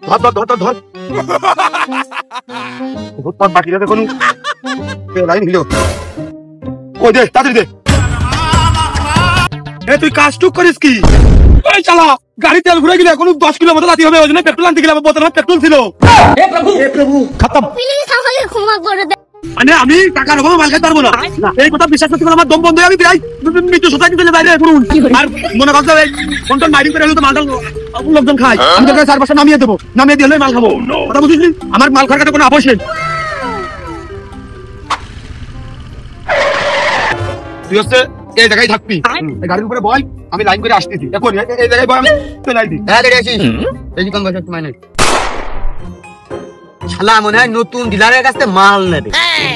ধর ধর ধর ধর ধর ভূতপাত বাকি রাখে কোন লাইন হিলো কই দে তাড়াতাড়ি দে। এ তুই কাজটুক করিস কি? এই চালা গাড়ি তেল ঘুরে গেলে এখন 10 কিলো মতো লাতি হবে, ওই জন্য পেট্রোল আনতে গেলাম, বোতলে পেট্রোল ছিল। হে প্রভু খতম। প্লিজ আমাকে ক্ষমা করে দে। মানে আমি টাকার অভাবে মাল খাইতে পারবো না, এই কথা বিশ্বাস করতে আমার দম বন্ধ হয়ে আমি বিরাই মৃত্যু সোসাইটি চলে যাই রে পুরুন। আর মনে করতে কোনটা মাইরিং করে হলে তো মালটা লোকজন খায়, আমি তোকে 4 বছর নামিয়ে দেবো, নামিয়ে দিয়ে মাল খাবো। কথা বুঝিস আমার মাল খাওয়ার কোনো আপোষ নেই। তুই হচ্ছে এই জায়গায় থাকবি, গাড়ির উপরে বয়, আমি লাইন করে আসতেছি এখন এই জায়গায় বয়, আমি চলে আসবি। হ্যাঁ রেডি আছিস? বেশি কম বছর সময় নেই। শালা মনে হয় নতুন ডিলারের কাছে মাল নেবে,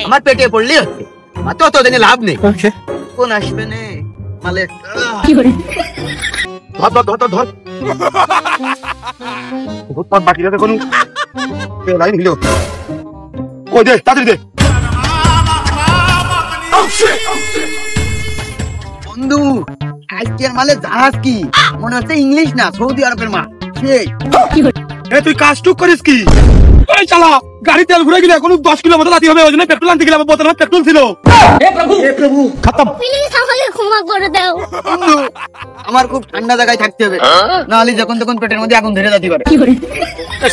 আমার পেটে পড়লেই হচ্ছে, আমার তো অতদিনে লাভ নেই। কোন আসবে নে মালের ধর ধর ধর ধর ধর ভূতপাত বাকি রাখে কোন লাইন হিলো কই দে তাড়াতাড়ি দে। বন্ধু আজকের মালে জাহাজ কি মনে হচ্ছে ইংলিশ না সৌদি আরবের মাল। সেই এ তুই কাজটুক করিস কি? এই চালা গাড়ি তেল ঘুরে গেলে এখন 10 কিলো মতো লাতি হবে, ওই জন্য পেট্রোল আনতে গেলাম, বোতলে পেট্রোল ছিল। হে প্রভু খতম। প্লিজ আমাকে ক্ষমা করে দাও। বন্ধু আমার খুব ঠান্ডা জায়গায় থাকতে হবে, নাহলে যখন তখন পেটের মধ্যে আগুন ধরে যেতে পারে।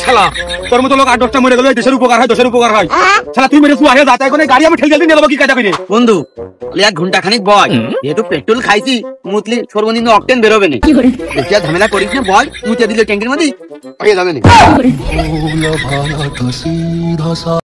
শালা তোর মতো লোক 8-10টা মরে গেল, দেশের উপকার হয়, দেশের উপকার হয়। শালা তুই মেরে সুয়া হয়ে যাতা, এখন গাড়ি আমি ঠেলে দিয়ে নেবো কি কাজা করে? বন্ধু 1 ঘন্টা খানিক বয়, যেহেতু পেট্রোল খাইছি মুতলি সর্বনিম্ন অকটেন বেরোবে না, বেশি আর ঝামেলা করিস না, বয় মুতে দিলে ট্যাঙ্কির মধ্যে হয়ে যাবে না।